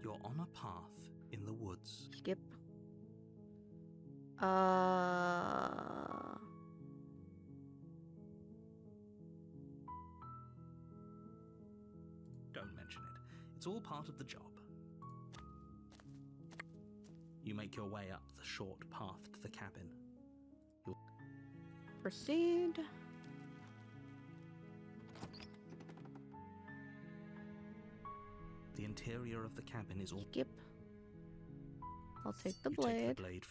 You're on a path in the woods. Skip. Don't mention it. It's all part of the job. You make your way up the short path to the cabin. Proceed. The interior of the cabin is all... Skip. I'll take the You blade take the blade.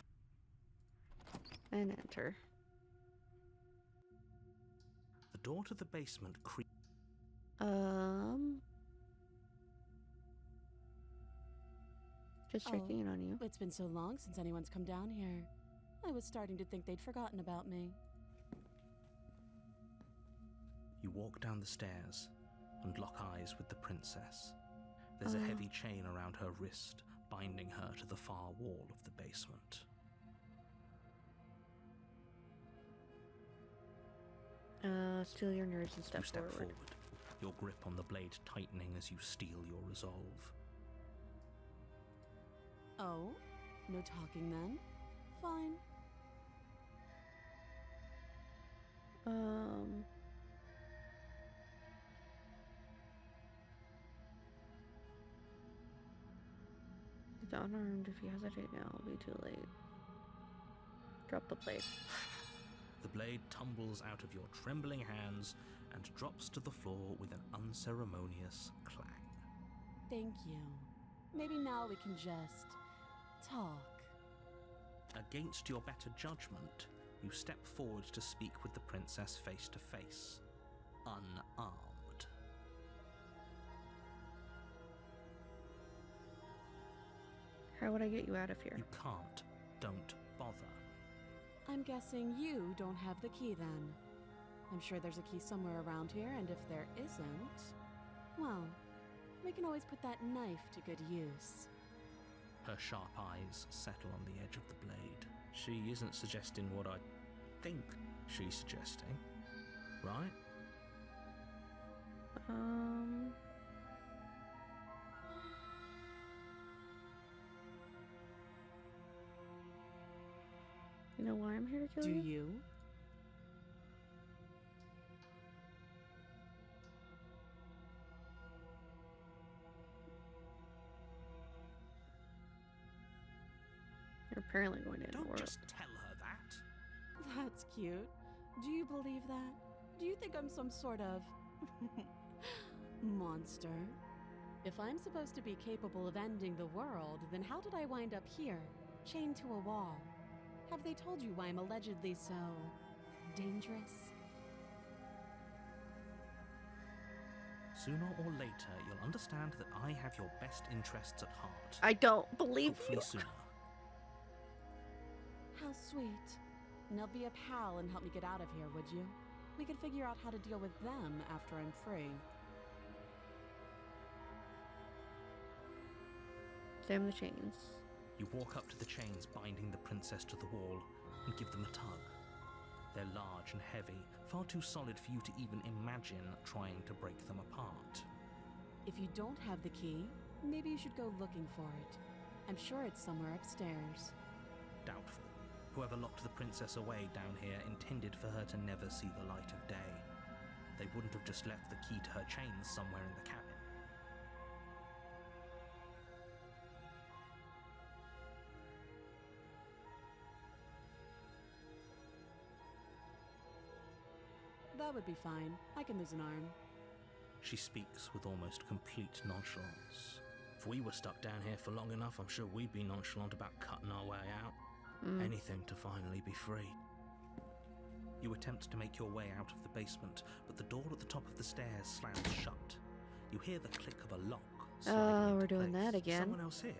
and enter. The door to the basement creaks. Just checking in on you. It's been so long since anyone's come down here. I was starting to think they'd forgotten about me. You walk down the stairs and lock eyes with the princess. There's a heavy chain around her wrist, binding her to the far wall of the basement. Steal your nerves and step You step forward. your grip on the blade tightening as you steel your resolve. Oh? No talking then? Fine. He's unarmed. If you hesitate now, it'll be too late. Drop the blade. The blade tumbles out of your trembling hands and drops to the floor with an unceremonious clang. Thank you. Maybe now we can just talk. Against your better judgment, you step forward to speak with the princess face to face, unarmed. How would I get you out of here? You can't. Don't bother. I'm guessing you don't have the key then. I'm sure there's a key somewhere around here, and if there isn't, well, we can always put that knife to good use. Her sharp eyes settle on the edge of the blade. She isn't suggesting what I think she's suggesting, right? You know why I'm here to kill Do you? you? You're apparently going to end the Don't world. just tell her that. That's cute. Do you believe that? Do you think I'm some sort of monster? If I'm supposed to be capable of ending the world, then how did I wind up here, chained to a wall? Have they told you why I'm allegedly so dangerous? Sooner or later, you'll understand that I have your best interests at heart. I don't believe Hopefully you. sooner. How sweet. Now be a pal and help me get out of here, would you? We could figure out how to deal with them after I'm free. Damn the chains. You walk up to the chains binding the princess to the wall and give them a tug. They're large and heavy, far too solid for you to even imagine trying to break them apart. If you don't have the key, maybe you should go looking for it. I'm sure it's somewhere upstairs. Doubtful. Whoever locked the princess away down here intended for her to never see the light of day. They wouldn't have just left the key to her chains somewhere in the cabin. That would be fine. I can lose an arm. She speaks with almost complete nonchalance. If we were stuck down here for long enough, I'm sure we'd be nonchalant about cutting our way out. Anything to finally be free. You attempt to make your way out of the basement, but the door at the top of the stairs slams shut. You hear the click of a lock sliding into we're doing place. that again. Someone else here?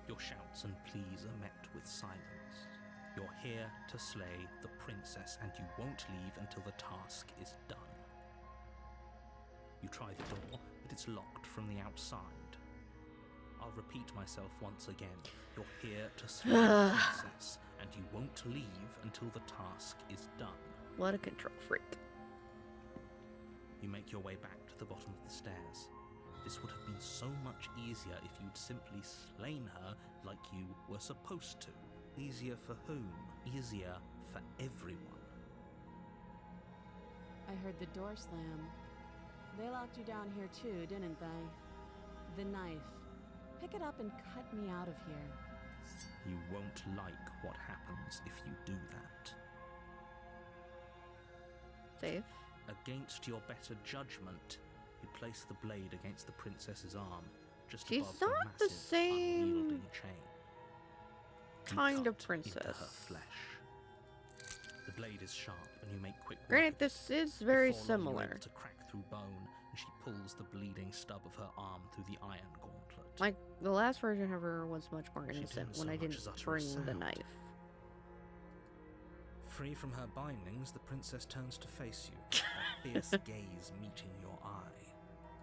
Your shouts and pleas are met with silence. You're here to slay the princess, and you won't leave until the task is done. You try the door, but it's locked from the outside. I'll repeat myself once again. You're here to slay the princess, and you won't leave until the task is done. What a control freak. You make your way back to the bottom of the stairs. This would have been so much easier if you'd simply slain her like you were supposed to. Easier for whom? Easier for everyone. I heard the door slam. They locked you down here too, didn't they? The knife. Pick it up and cut me out of here. You won't like what happens if you do that. Safe. Against your better judgment, you place the blade against the princess's arm, just She's above the not the massive, same unyielding chain. You kind of cut princess. into her flesh. The blade is sharp, and you make quick work Granted, of this it. is very Before long, you're similar. able to crack through bone, and she pulls the bleeding stub of her arm through the iron gauntlet. Like, the last version of her was much more She innocent didn't when so I much didn't as utter a bring the sound. knife. Free from her bindings, the princess turns to face you, her fierce gaze meeting your eye.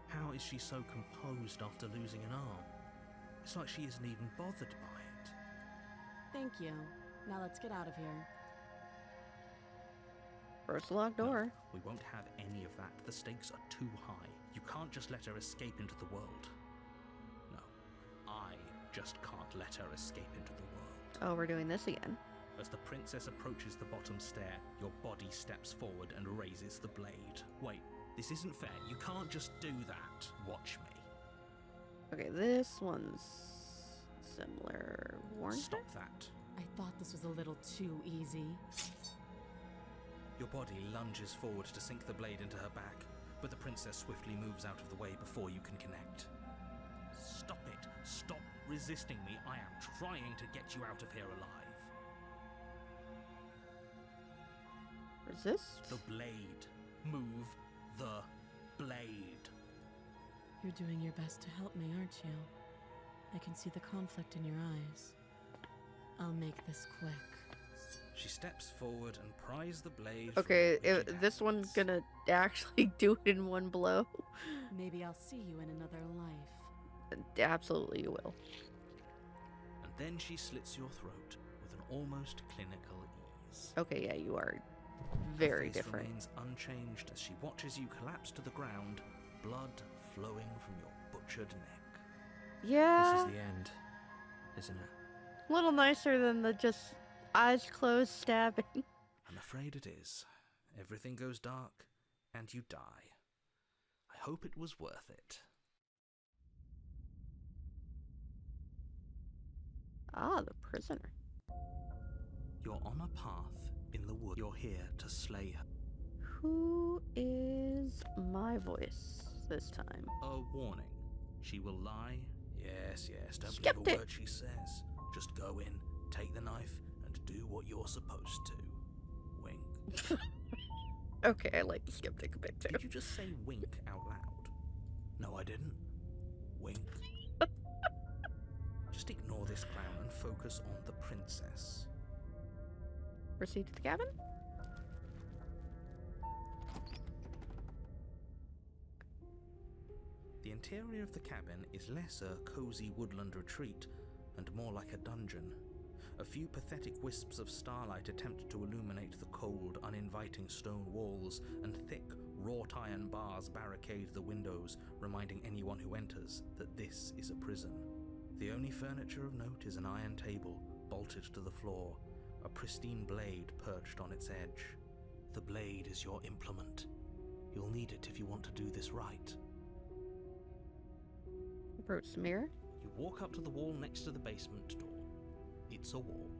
How is she so composed after losing an arm? It's like she isn't even bothered by it. Thank you. Now let's get out of here. First locked door. We won't have any of that. The stakes are too high. You can't just let her escape into the world. No, I just can't let her escape into the world. Oh, we're doing this again. As the princess approaches the bottom stair, your body steps forward and raises the blade. Wait, this isn't fair. You can't just do that. Watch me. Okay, this one's similar. Warning? Stop that. I thought this was a little too easy. Your body lunges forward to sink the blade into her back, but the princess swiftly moves out of the way before you can connect. Stop it. Stop resisting me. I am trying to get you out of here alive. Resist? The blade. Move the blade. You're doing your best to help me, aren't you? I can see the conflict in your eyes. I'll make this quick. She steps forward and pries the blade. Okay, from your rigid this one's hands. gonna actually do it in one blow. Maybe I'll see you in another life. Absolutely, you will. And then she slits your throat with an almost clinical ease. Okay, yeah, you are Her very face different. remains unchanged as she watches you collapse to the ground, blood flowing from your butchered neck. Yeah, This is the end, isn't it? a little nicer than the just eyes closed stabbing. I'm afraid it is. Everything goes dark, and you die. I hope it was worth it. Ah, the prisoner. You're on a path in the wood. You're here to slay her. Who is my voice this time? A warning. She will lie. Yes, don't believe Skeptic. a word she says. Just go in, take the knife, and do what you're supposed to. Wink. Okay, I like the skeptic a bit too. Did you just say wink out loud? No, I didn't. Wink. Just ignore this clown and focus on the princess. Proceed to the cabin? The interior of the cabin is less a cozy woodland retreat and more like a dungeon. A few pathetic wisps of starlight attempt to illuminate the cold, uninviting stone walls, and thick, wrought iron bars barricade the windows, reminding anyone who enters that this is a prison. The only furniture of note is an iron table, bolted to the floor, a pristine blade perched on its edge. The blade is your implement. You'll need it if you want to do this right. Approach the mirror. You walk up to the wall next to the basement door. It's a wall.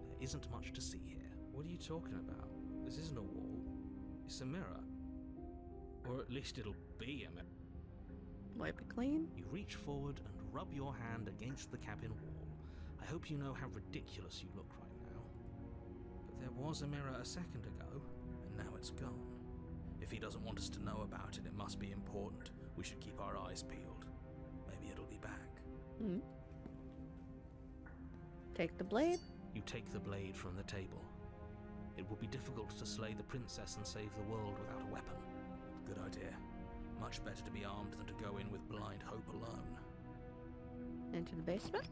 There isn't much to see here. What are you talking about? This isn't a wall. It's a mirror. Or at least it'll be a mirror. Wipe it clean. You reach forward and rub your hand against the cabin wall. I hope you know how ridiculous you look right now. But there was a mirror a second ago, and now it's gone. If he doesn't want us to know about it, it must be important. We should keep our eyes peeled. Maybe it'll be back. Hmm. Take the blade. You take the blade from the table. It would be difficult to slay the princess and save the world without a weapon. Good idea. Much better to be armed than to go in with blind hope alone. Into the basement.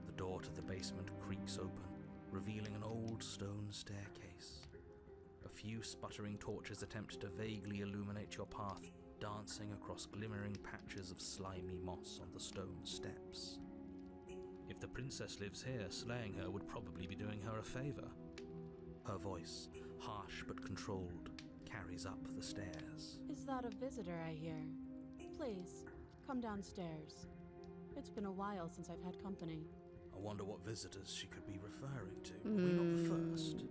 The door to the basement creaks open, revealing an old stone staircase. A A few sputtering torches attempt to vaguely illuminate your path, dancing across glimmering patches of slimy moss on the stone steps. If the princess lives here, slaying her would probably be doing her a favor. Her voice, harsh but controlled, carries up the stairs. Is that a visitor I hear? Please, come downstairs. It's been a while since I've had company. I wonder what visitors she could be referring to. Are we not the first?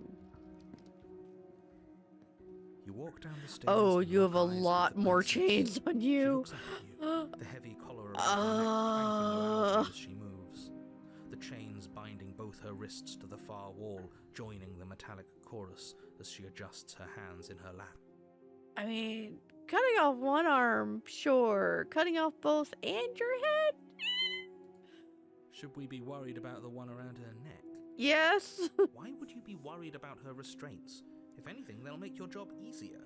You walk down the stairs. Oh, and you lock have a eyes with lot the more princess. chains on She you. looks up at you, the heavy collar around her neck clanking loudly as she moves. The chains binding both her wrists to the far wall, joining the metallic chorus as she adjusts her hands in her lap. I mean, cutting off one arm, sure. Cutting off both and your head? Should we be worried about the one around her neck? Yes. Why would you be worried about her restraints? If anything, they'll make your job easier.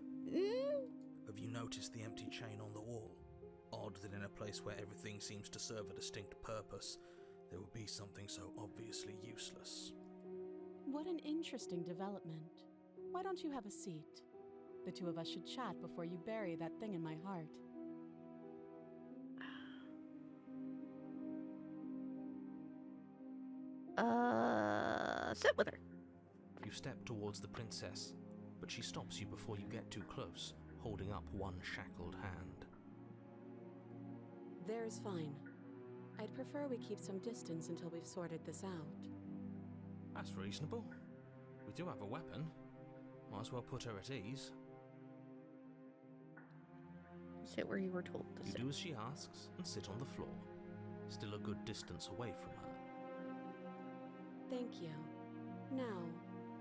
Have you noticed the empty chain on the wall? Odd that in a place where everything seems to serve a distinct purpose, there would be something so obviously useless. What an interesting development. Why don't you have a seat? The two of us should chat before you bury that thing in my heart. Sit with her. You step towards the princess, but she stops you before you get too close, holding up one shackled hand. There's fine. I'd prefer we keep some distance until we've sorted this out. That's reasonable. We do have a weapon. Might as well put her at ease. Sit where you were told to You sit. do as she asks and sit on the floor, still a good distance away from her. Thank you. Now,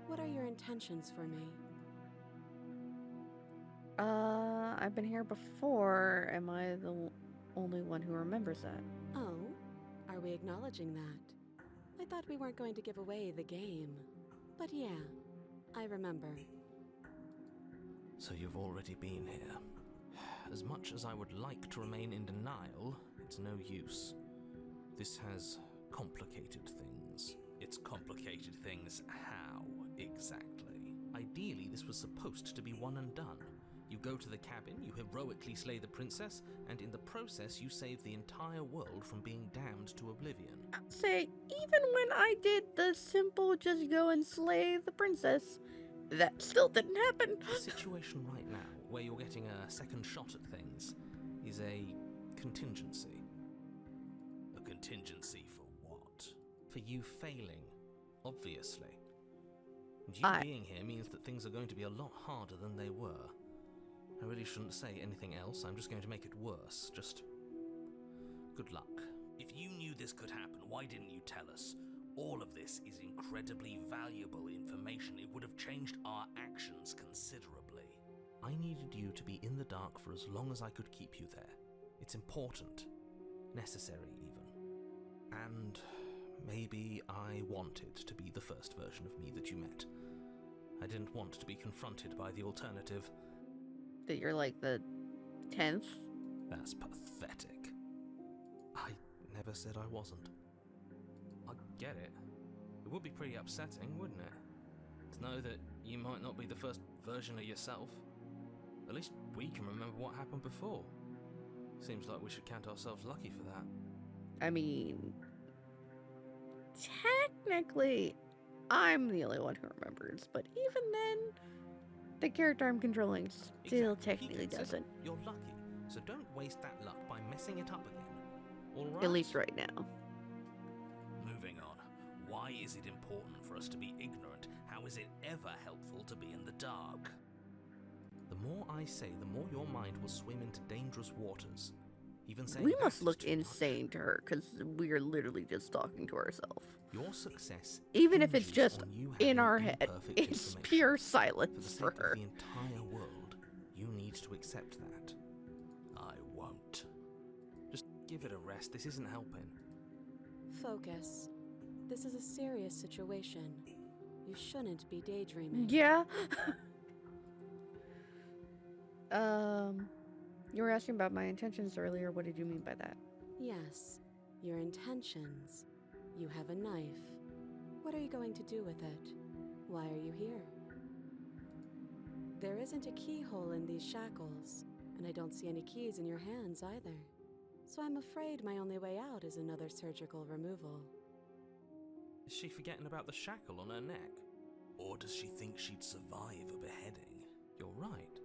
what are your intentions for me? I've been here before. Am I the only one who remembers that? Oh, are we acknowledging that? I thought we weren't going to give away the game. But yeah, I remember. So you've already been here. As much as I would like to remain in denial, it's no use. This has complicated things. It's complicated things how, exactly? Ideally, this was supposed to be one and done. You go to the cabin, you heroically slay the princess, and in the process you save the entire world from being damned to oblivion. I'd say, even when I did the simple just go and slay the princess, that still didn't happen. The situation right now, where you're getting a second shot at things, is a contingency. A contingency for what? For you failing, obviously. And you being here means that things are going to be a lot harder than they were. I really shouldn't say anything else, I'm just going to make it worse. Just good luck. If you knew this could happen, why didn't you tell us? All of this is incredibly valuable information. It would have changed our actions considerably. I needed you to be in the dark for as long as I could keep you there. It's important. Necessary, even. And maybe I wanted to be the first version of me that you met. I didn't want to be confronted by the alternative. That you're like the 10th? That's pathetic. I never said I wasn't. I get it. It would be pretty upsetting, wouldn't it? To know that you might not be the first version of yourself. At least we can remember what happened before. Seems like we should count ourselves lucky for that. I mean, technically, I'm the only one who remembers, but even then, the character I'm controlling still technically doesn't. You're lucky, so don't waste that luck by messing it up again. All right? At least right now. Moving on. Why is it important for us to be ignorant? How is it ever helpful to be in the dark? The more I say, the more your mind will swim into dangerous waters. Even saying We that must is look too much. insane to her, because we're literally just talking to ourselves. Your success, Even if it's hinges just on you in having our head, imperfect it's information. pure For the silence sake for of her. the entire world, you need to accept that. I won't. Just give it a rest. This isn't helping. Focus. This is a serious situation. You shouldn't be daydreaming. Yeah. You were asking about my intentions earlier. What did you mean by that? Yes, your intentions. You have a knife. What are you going to do with it? Why are you here? There isn't a keyhole in these shackles, and I don't see any keys in your hands either. So I'm afraid my only way out is another surgical removal. Is she forgetting about the shackle on her neck? Or does she think she'd survive a beheading? You're right.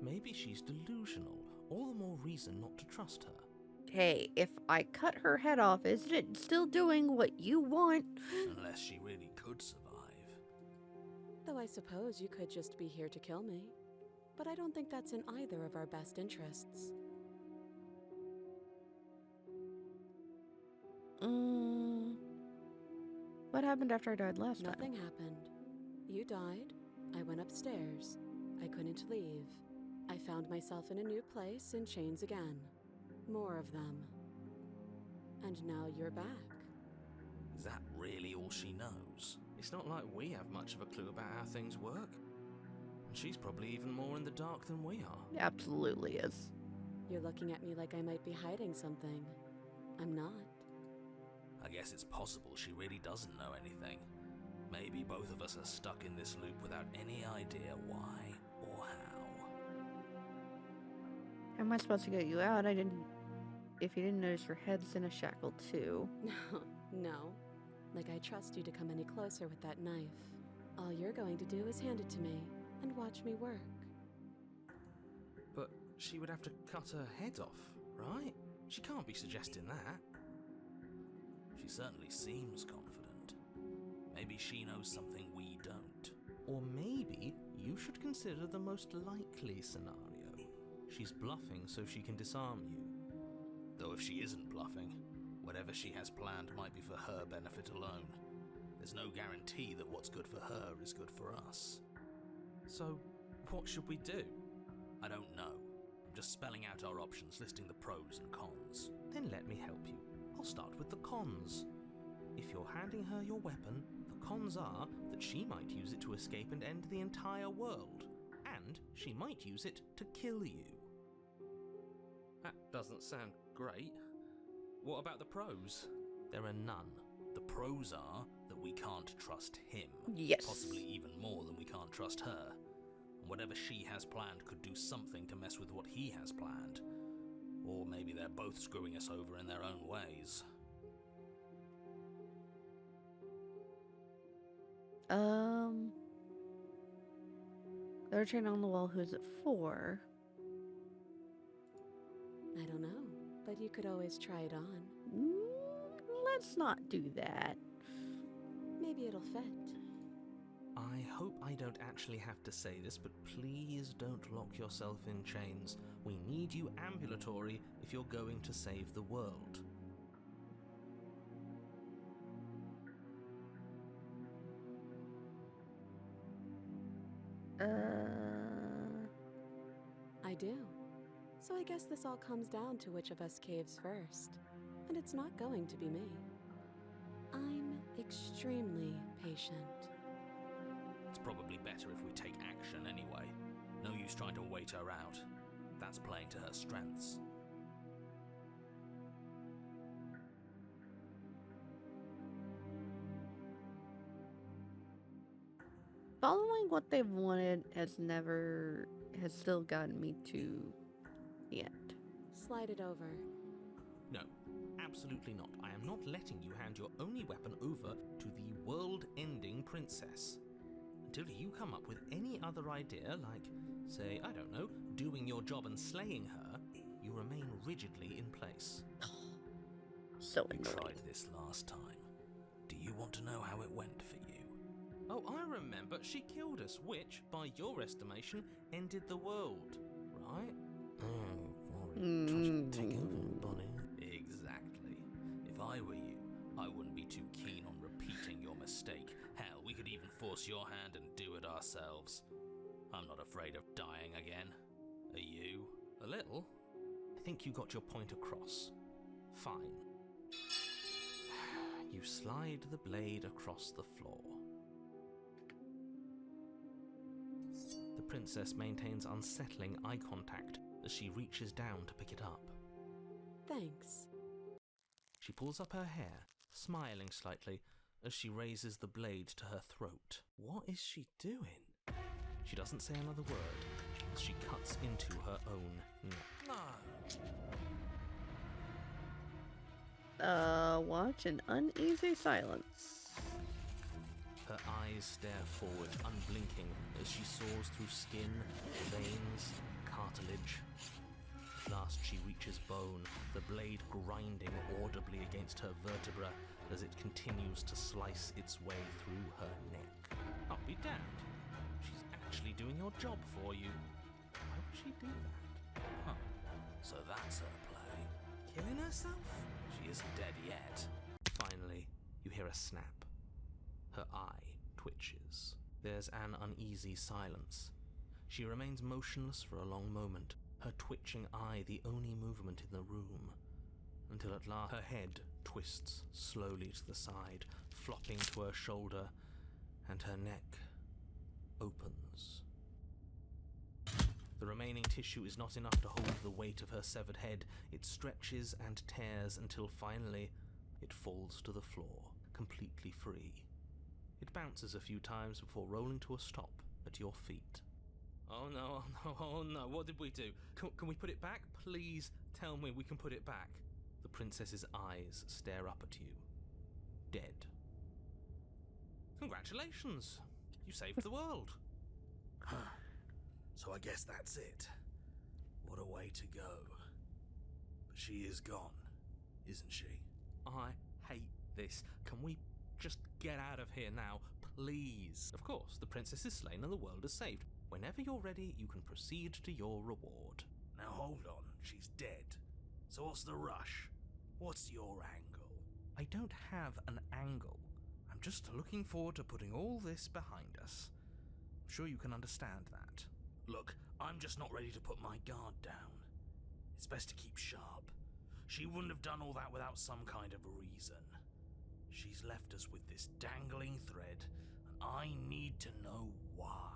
Maybe she's delusional. All the more reason not to trust her. Hey, if I cut her head off, isn't it still doing what you want? Unless she really could survive. Though I suppose you could just be here to kill me. But I don't think that's in either of our best interests. What happened after I died last time? Nothing happened. You died. I went upstairs. I couldn't leave. I found myself in a new place in chains again. More of them. And now you're back. Is that really all she knows? It's not like we have much of a clue about how things work. And she's probably even more in the dark than we are. Absolutely is. You're looking at me like I might be hiding something. I'm not. I guess it's possible she really doesn't know anything. Maybe both of us are stuck in this loop without any idea why or how. How am I supposed to get you out? If you didn't notice, your head's in a shackle too. No. Like I trust you to come any closer with that knife. All you're going to do is hand it to me and watch me work. But she would have to cut her head off, right? She can't be suggesting that. She certainly seems confident. Maybe she knows something we don't. Or maybe you should consider the most likely scenario. She's bluffing so she can disarm you. Though if she isn't bluffing, whatever she has planned might be for her benefit alone. There's no guarantee that what's good for her is good for us. So, what should we do? I don't know. I'm just spelling out our options, listing the pros and cons. Then let me help you. I'll start with the cons. If you're handing her your weapon, the cons are that she might use it to escape and end the entire world. And she might use it to kill you. That doesn't sound great. What about the pros? There are none. The pros are that we can't trust him. Yes. Possibly even more than we can't trust her. And whatever she has planned could do something to mess with what he has planned. Or maybe they're both screwing us over in their own ways. They're chain on the wall. Who's it for? I don't know, but you could always try it on. Let's not do that. Maybe it'll fit. I hope I don't actually have to say this, but please don't lock yourself in chains. We need you ambulatory if you're going to save the world. I do. So I guess this all comes down to which of us caves first. And it's not going to be me. I'm extremely patient. It's probably better if we take action anyway. No use trying to wait her out. That's playing to her strengths. Following what they've wanted has still gotten me to the end. Slide it over. No, absolutely not. I am not letting you hand your only weapon over to the world-ending princess. Until you come up with any other idea, like, say, I don't know, doing your job and slaying her, you remain rigidly in place. So We annoying. tried this last time. Do you want to know how it went for you? Oh, I remember. She killed us, which, by your estimation, ended the world, right? Take over, Bonnie. Exactly. If I were you, I wouldn't be too keen on repeating your mistake. Hell, we could even force your hand and do it ourselves. I'm not afraid of dying again. Are you? A little. I think you got your point across. Fine. You slide the blade across the floor. The princess maintains unsettling eye contact as she reaches down to pick it up. Thanks. She pulls up her hair, smiling slightly as she raises the blade to her throat. What is she doing? She doesn't say another word as she cuts into her own neck. No. Watch an uneasy silence. Her eyes stare forward, unblinking, as she saws through skin, veins, cartilage. At last she reaches bone, the blade grinding audibly against her vertebra as it continues to slice its way through her neck. I'll be damned. She's actually doing your job for you. Why would she do that? Huh. So that's her play. Killing herself? She isn't dead yet. Finally, you hear a snap. Her eye twitches. There's an uneasy silence. She remains motionless for a long moment, her twitching eye the only movement in the room, until at last her head twists slowly to the side, flopping to her shoulder, and her neck opens. The remaining tissue is not enough to hold the weight of her severed head. It stretches and tears until finally it falls to the floor, completely free. It bounces a few times before rolling to a stop at your feet. Oh no, what did we do? Can we put it back? Please tell me we can put it back. The princess's eyes stare up at you. Dead. Congratulations! You saved the world. So I guess that's it. What a way to go. But she is gone, isn't she? I hate this. Can we just get out of here now, please? Of course, the princess is slain and the world is saved. Whenever you're ready, you can proceed to your reward. Now hold on, she's dead. So what's the rush? What's your angle? I don't have an angle. I'm just looking forward to putting all this behind us. I'm sure you can understand that. Look, I'm just not ready to put my guard down. It's best to keep sharp. She wouldn't have done all that without some kind of reason. She's left us with this dangling thread, and I need to know why.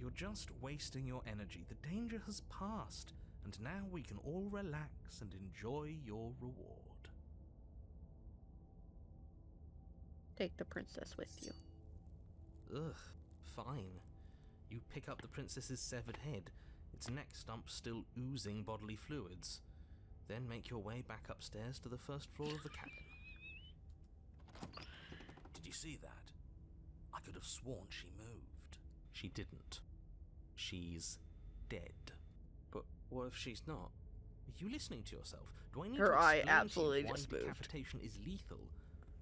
You're just wasting your energy. The danger has passed, and now we can all relax and enjoy your reward. Take the princess with you. Ugh, fine. You pick up the princess's severed head, its neck stump still oozing bodily fluids. Then make your way back upstairs to the first floor of the cabin. Did you see that? I could have sworn she moved. She didn't. She's dead. But what if she's not? Are you listening to yourself? Do I need Her to eye explain absolutely to you why just moved. decapitation is lethal?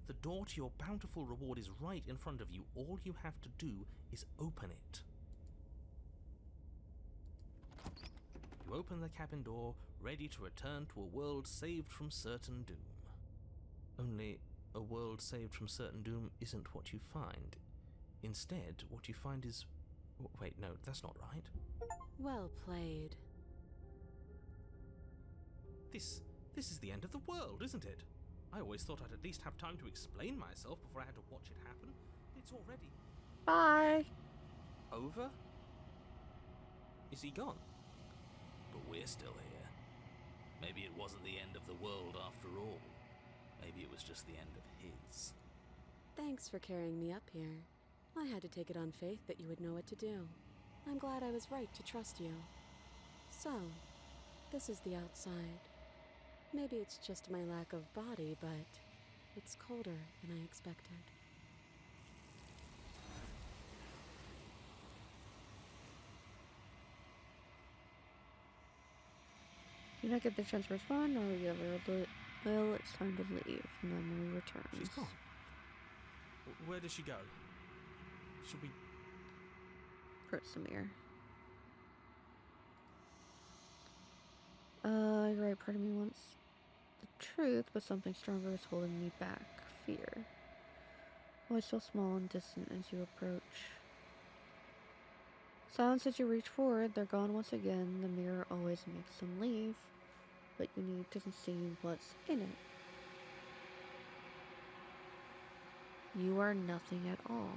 The door to your bountiful reward is right in front of you. All you have to do is open it. You open the cabin door, ready to return to a world saved from certain doom. Only, a world saved from certain doom isn't what you find. Instead, what you find is... Wait, no, that's not right. Well played. This is the end of the world, isn't it? I always thought I'd at least have time to explain myself before I had to watch it happen. It's already... Bye! over? Is he gone? But we're still here. Maybe it wasn't the end of the world after all. Maybe it was just the end of his. Thanks for carrying me up here. I had to take it on faith that you would know what to do. I'm glad I was right to trust you. So, this is the outside. Maybe it's just my lack of body, but it's colder than I expected. You don't get the chance to respond, or you ever well, it's time to leave. Memory returns. She's gone. Where did she go? Should we... Press the mirror. You're right, part of me wants the truth, but something stronger is holding me back. Fear. Oh, it's so small and distant as you approach. Silence as you reach forward, they're gone once again. The mirror always makes them leave, but you need to see what's in it. You are nothing at all.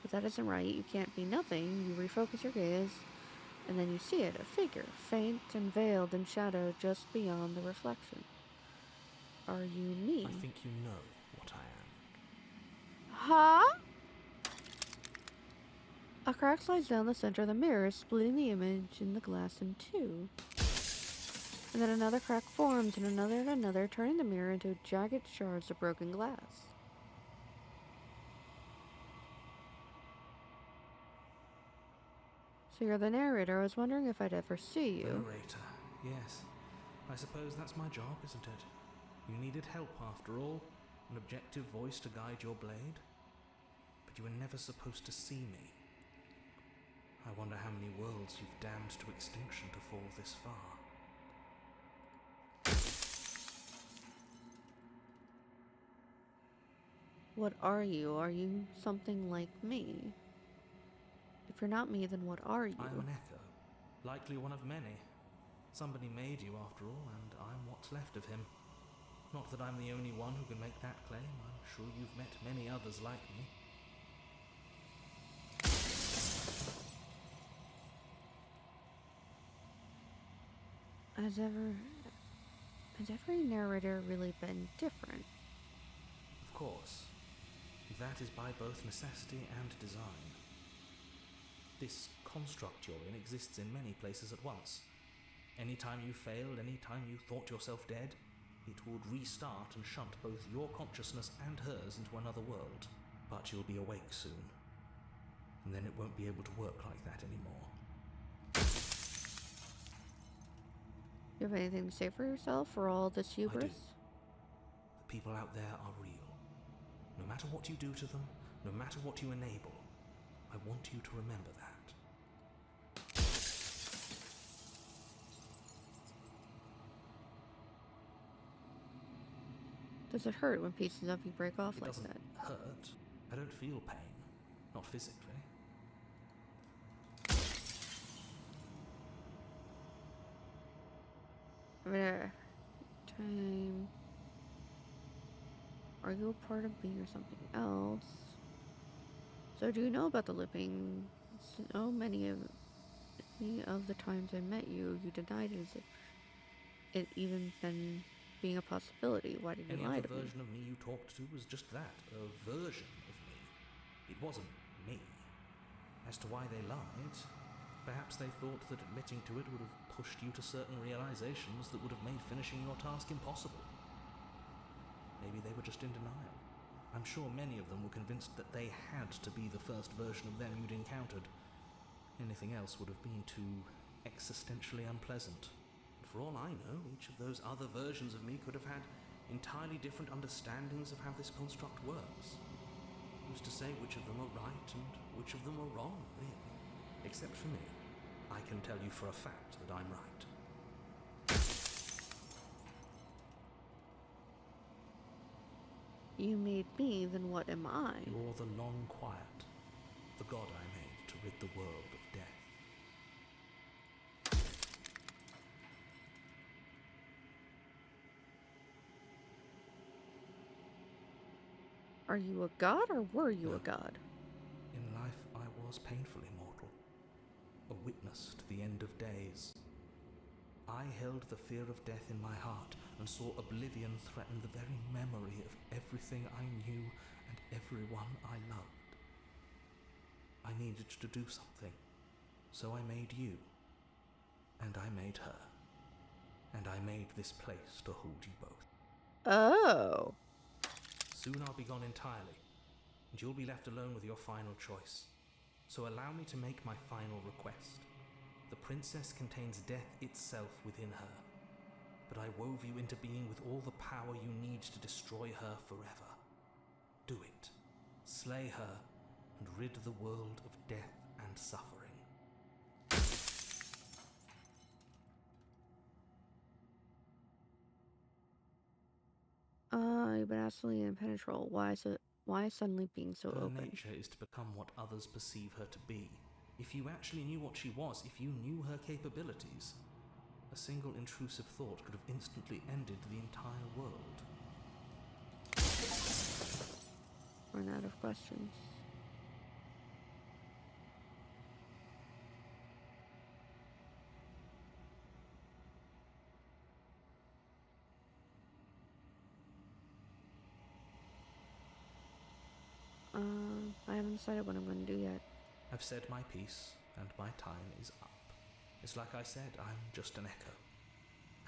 But that isn't right. You can't be nothing. You refocus your gaze, and then you see it, a figure, faint and veiled in shadow just beyond the reflection. Are you me? I think you know what I am. Huh? A crack slides down the center of the mirror, splitting the image in the glass in two. And then another crack forms, and another, turning the mirror into jagged shards of broken glass. So you're the narrator. I was wondering if I'd ever see you. Narrator, yes. I suppose that's my job, isn't it? You needed help after all, an objective voice to guide your blade. But you were never supposed to see me. I wonder how many worlds you've damned to extinction to fall this far. What are you? Are you something like me? If you're not me, then what are you? I'm an echo, likely one of many. Somebody made you after all, and I'm what's left of him. Not that I'm the only one who can make that claim. I'm sure you've met many others like me. Has every narrator really been different? Of course. That is by both necessity and design. This construct you're in exists in many places at once. Anytime you failed, anytime you thought yourself dead, it would restart and shunt both your consciousness and hers into another world. But you'll be awake soon. And then it won't be able to work like that anymore. You have anything to say for yourself for all this hubris? I do. The people out there are real. No matter what you do to them, no matter what you enable, I want you to remember that. Does it hurt when pieces of you break off It like doesn't that? hurt. I don't feel pain. Not physically. Time. Are you a part of me or something else? So do you know about the looping? So many of the times I met you, you denied it as if it even been being a possibility. Why did you Any lie other to me? version of me you talked to was just that, a version of me. It wasn't me. As to why they lied, perhaps they thought that admitting to it would have pushed you to certain realizations that would have made finishing your task impossible. Maybe they were just in denial. I'm sure many of them were convinced that they had to be the first version of them you'd encountered. Anything else would have been too existentially unpleasant. And for all I know, each of those other versions of me could have had entirely different understandings of how this construct works. Who's to say which of them are right and which of them are wrong, really? Except for me. I can tell you for a fact that I'm right. You made me, then what am I? You're the long quiet, the god I made to rid the world of death. Are you a god or were you No. a god? In life, I was painfully mortal, a witness to the end of days. I held the fear of death in my heart and saw oblivion threaten the very memory of everything I knew and everyone I loved. I needed to do something, so I made you, and I made her, and I made this place to hold you both. Oh. Soon I'll be gone entirely, and you'll be left alone with your final choice. So allow me to make my final request. The princess contains death itself within her, but I wove you into being with all the power you need to destroy her forever. Do it. Slay her, and rid the world of death and suffering. You've been absolutely impenetrable. Why suddenly being so Her open? nature is to become what others perceive her to be. If you actually knew what she was, if you knew her capabilities, a single intrusive thought could have instantly ended the entire world. Run out of questions. haven't decided what I'm going to do yet. I've said my piece, and my time is up. It's like I said, I'm just an echo.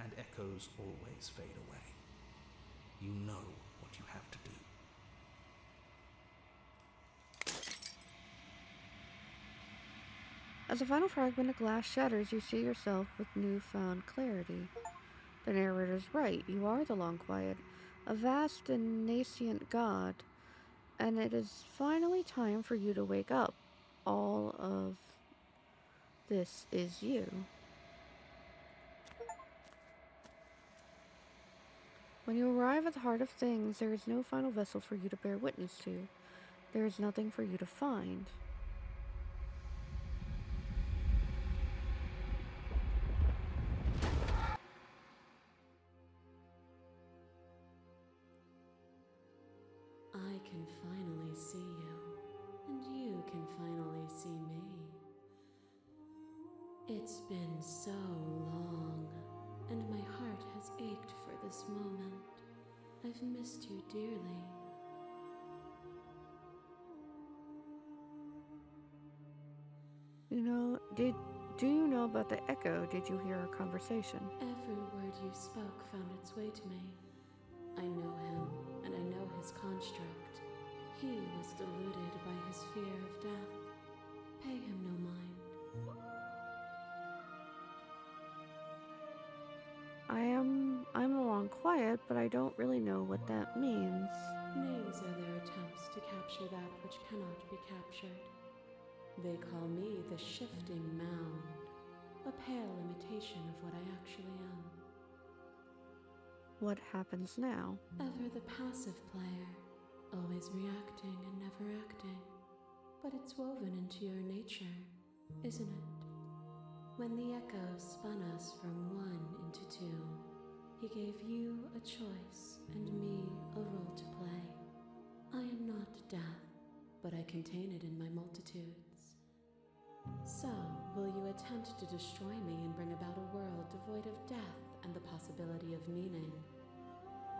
And echoes always fade away. You know what you have to do. As a final fragment of glass shatters, you see yourself with newfound clarity. The narrator's right. You are the Long Quiet, a vast and nascent god, and it is finally time for you to wake up. All of this is you. When you arrive at the heart of things, there is no final vessel for you to bear witness to. There is nothing for you to find. I can finally see you, and you can finally see me. It's been so long, and my heart has ached for this moment. I've missed you dearly. Do you know about the echo? Did you hear our conversation? Every word you spoke found its way to me. I know him, and I know his construct. He was deluded by his fear of death. Pay him no mind. I'm the Long Quiet, but I don't really know what that means. Names are their attempts to capture that which cannot be captured. They call me the Shifting Mound, a pale imitation of what I actually am. What happens now? Ever the passive player, always reacting and never acting. But it's woven into your nature, isn't it? When the echo spun us from one into two, he gave you a choice and me a role to play. I am not death, but I contain it in my multitudes. So, will you attempt to destroy me and bring about a world devoid of death and the possibility of meaning?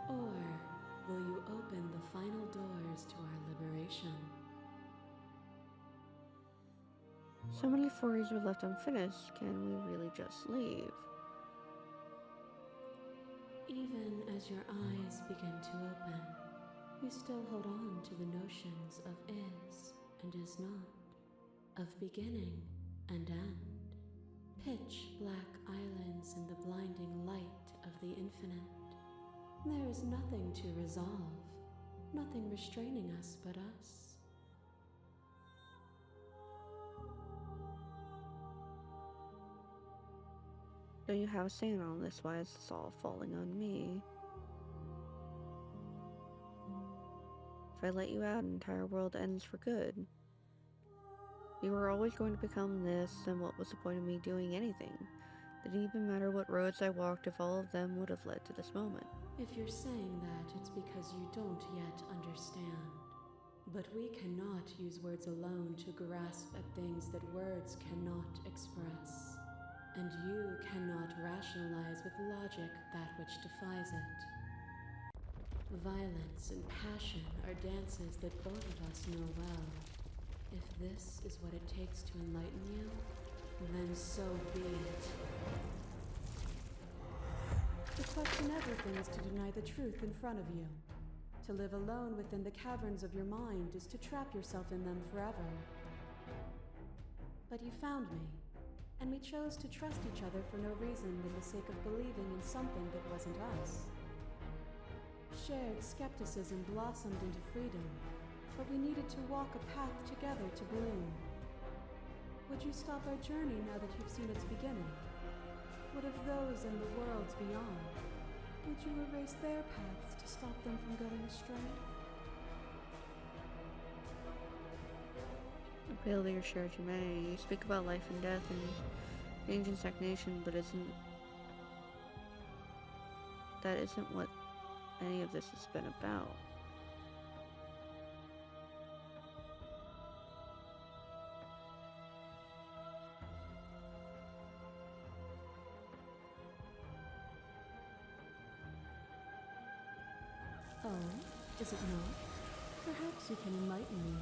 Or will you open the final doors to our liberation? So many stories were left unfinished. Can we really just leave? Even as your eyes begin to open, you still hold on to the notions of is and is not, of beginning and end, pitch black islands in the blinding light of the infinite. There is nothing to resolve, nothing restraining us but us. So you have a say in all this. Why is this all falling on me? If I let you out, an entire world ends for good. You were always going to become this, and what was the point of me doing anything? Did it even matter what roads I walked if all of them would have led to this moment? If you're saying that, it's because you don't yet understand. But we cannot use words alone to grasp at things that words cannot express. And you cannot rationalize with logic that which defies it. Violence and passion are dances that both of us know well. If this is what it takes to enlighten you, then so be it. The question everything is to deny the truth in front of you. To live alone within the caverns of your mind is to trap yourself in them forever. But you found me, and we chose to trust each other for no reason than the sake of believing in something that wasn't us. Shared skepticism blossomed into freedom, but we needed to walk a path together to bloom. Would you stop our journey now that you've seen its beginning? What of those in the worlds beyond? Would you erase their paths to stop them from going astray? Appeal to your shared humanity. You speak about life and death and ancient stagnation, but that isn't what any of this has been about. Oh, is it not? Perhaps you can enlighten me.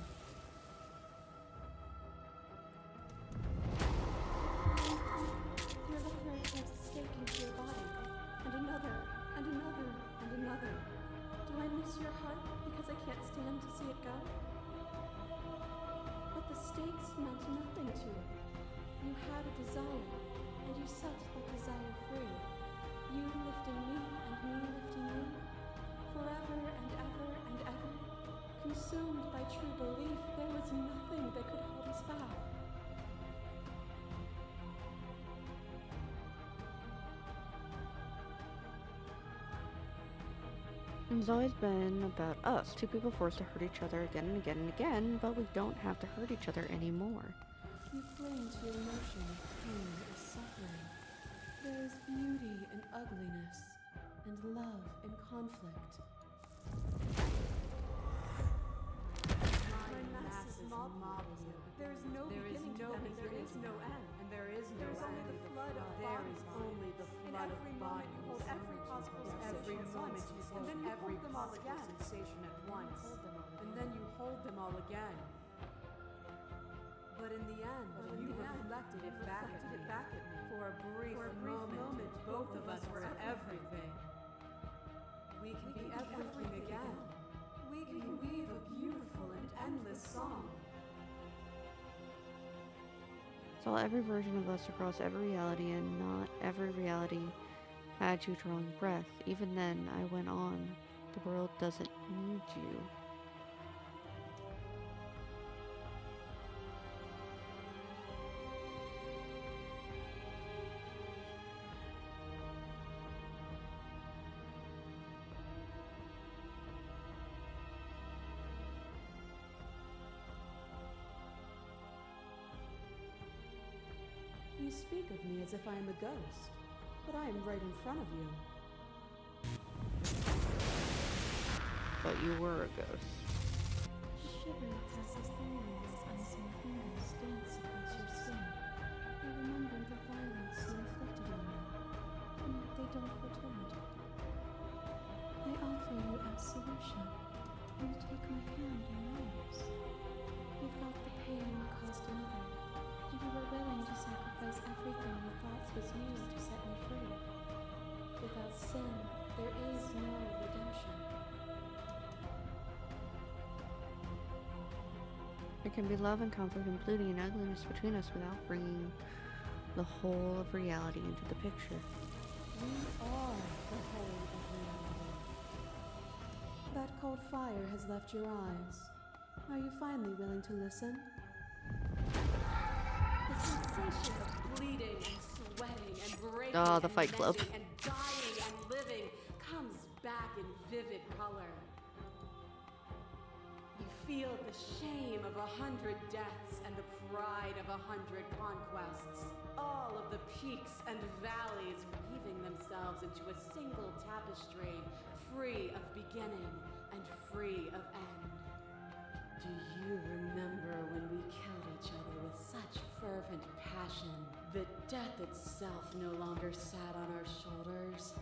him to see it go? But the stakes meant nothing to you. You had a desire, and you set that desire free. You lifting me and me lifting you, forever and ever and ever. Consumed by true belief, there was nothing that could hold us back. It's always been about us, two people forced to hurt each other again and again and again, but we don't have to hurt each other anymore. You cling to your notion of pain as suffering. There is beauty in ugliness, and love in conflict. My masses mob you. There is no beginning to them, and there is no end. And there is no end. Only the flood of bodies. Only the flood of bodies. You hold every possible sensation at once, and then you hold them all again. Sensation at once, and then you hold them all again. But in the end, you reflected it back at me. For a brief moment, both of us were everything. We can be everything again. We can weave a beautiful and endless song. Saw every version of us across every reality, and not every reality had you drawing breath. Even then, I went on. The world doesn't need you. You speak of me as if I am a ghost, but I am right in front of you. But you were a ghost. Shiver passes through you as unseen fingers dance across your skin. I remember the violence you inflicted on me, and yet they don't return it. I offer you absolution. You take my hand in yours. You felt the pain you caused another, and you were willing to sacrifice everything you thought was you to set me free. Without sin, there is no redemption. There can be love and conflict and beauty and ugliness between us without bringing the whole of reality into the picture. We are the whole of reality. That cold fire has left your eyes. Are you finally willing to listen? The sensation of bleeding and sweating and breaking Ah, the and Fight Club. mending and dying and living comes back in vivid color. You feel the shame of 100 deaths and the pride of 100 conquests. All of the peaks and valleys weaving themselves into a single tapestry, free of beginning and free of end. Do you remember when we killed each other with such fervent passion that death itself no longer sat on our shoulders?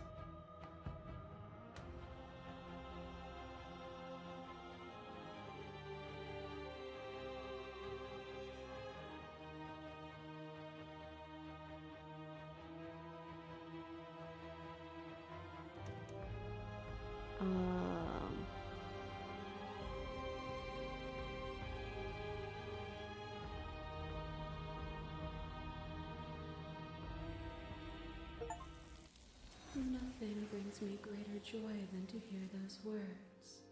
Nothing brings me greater joy than to hear those words.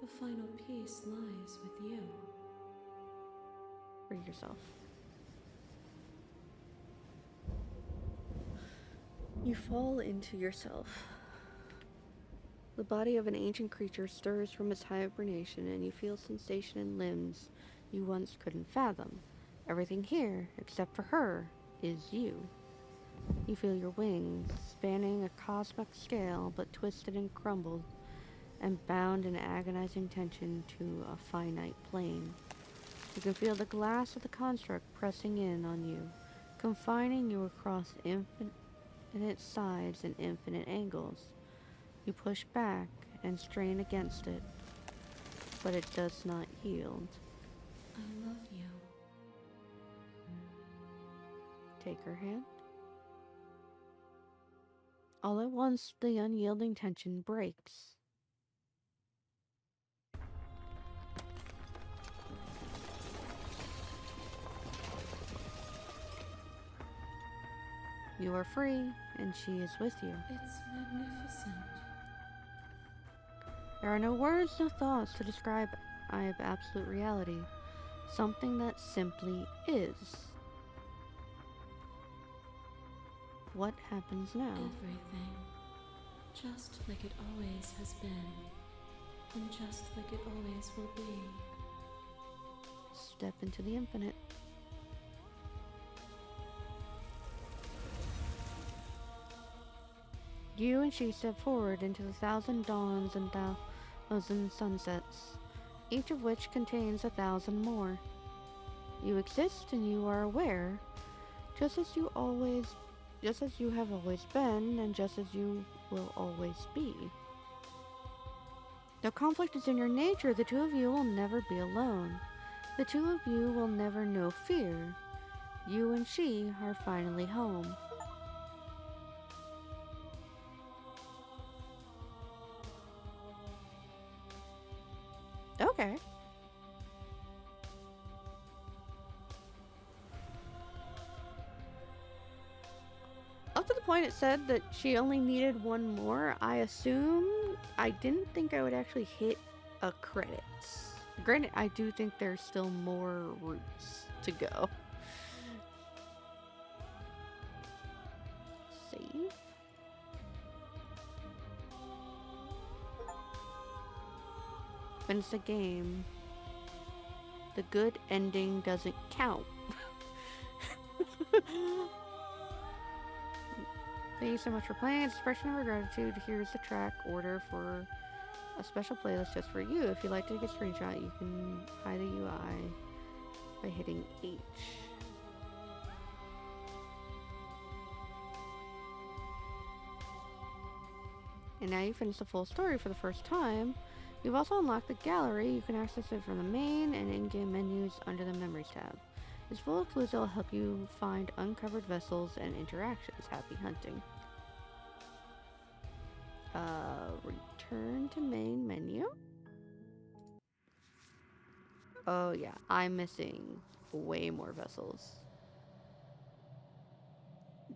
The final piece lies with you. For yourself. You fall into yourself. The body of an ancient creature stirs from its hibernation, and you feel sensation in limbs you once couldn't fathom. Everything here, except for her, is you. You feel your wings, spanning a cosmic scale, but twisted and crumbled, and bound in agonizing tension to a finite plane. You can feel the glass of the construct pressing in on you, confining you across infinite sides and infinite angles. You push back and strain against it, but it does not yield. I love you. Take her hand. All at once, the unyielding tension breaks. you are free, and she is with you. It's magnificent. There are no words, no thoughts to describe absolute reality. Something that simply is. What happens now? Everything. Just like it always has been. And just like it always will be. Step into the infinite. You and she step forward into the 1,000 dawns and 1,000 sunsets, each of which contains 1,000 more. You exist and you are aware, just as you have always been, and just as you will always be. Though conflict is in your nature, the two of you will never be alone. The two of you will never know fear. You and she are finally home. Okay. Up to the point it said that she only needed one more, I didn't think I would actually hit a credits. Granted, I do think there's still more routes to go. Save. Finish the game. The good ending doesn't count. Thank you so much for playing. As an expression of our gratitude, here's the track order for a special playlist just for you. If you'd like to take a screenshot, you can hide the UI by hitting H. And now you finish the full story for the first time. You've also unlocked the gallery. You can access it from the main and in-game menus under the Memories tab. It's full of clues that will help you find uncovered vessels and interactions. Happy hunting. Return to main menu. Oh yeah, I'm missing way more vessels.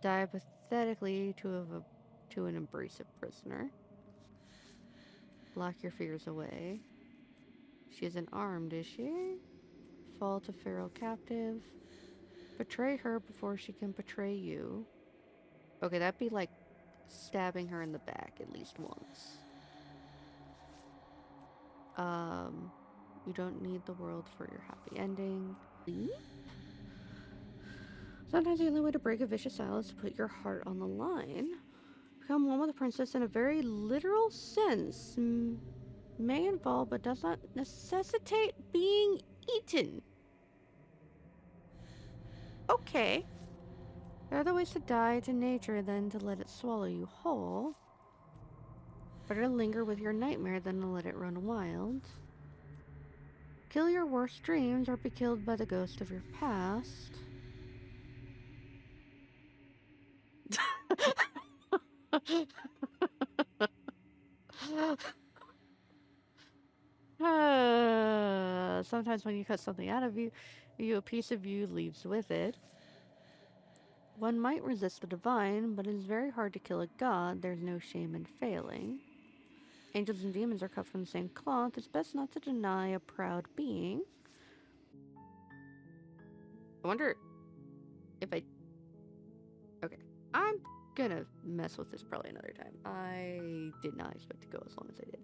Die pathetically to an abrasive prisoner. Lock your fears away. She isn't armed, is she? Fall to feral captive. Betray her before she can betray you. Okay, that'd be like stabbing her in the back at least once. You don't need the world for your happy ending. Leap? Sometimes the only way to break a vicious cycle is to put your heart on the line. Become one with the princess in a very literal sense. May involve, but does not necessitate being eaten. Okay. There are other ways to die to nature than to let it swallow you whole. Better to linger with your nightmare than to let it run wild. Kill your worst dreams or be killed by the ghost of your past. Sometimes when you cut something out of you, a piece of you leaves with it. One might resist the divine, but it is very hard to kill a god. There's no shame in failing. Angels and demons are cut from the same cloth. It's best not to deny a proud being. I wonder if I... Okay. I'm gonna mess with this probably another time. I did not expect to go as long as I did.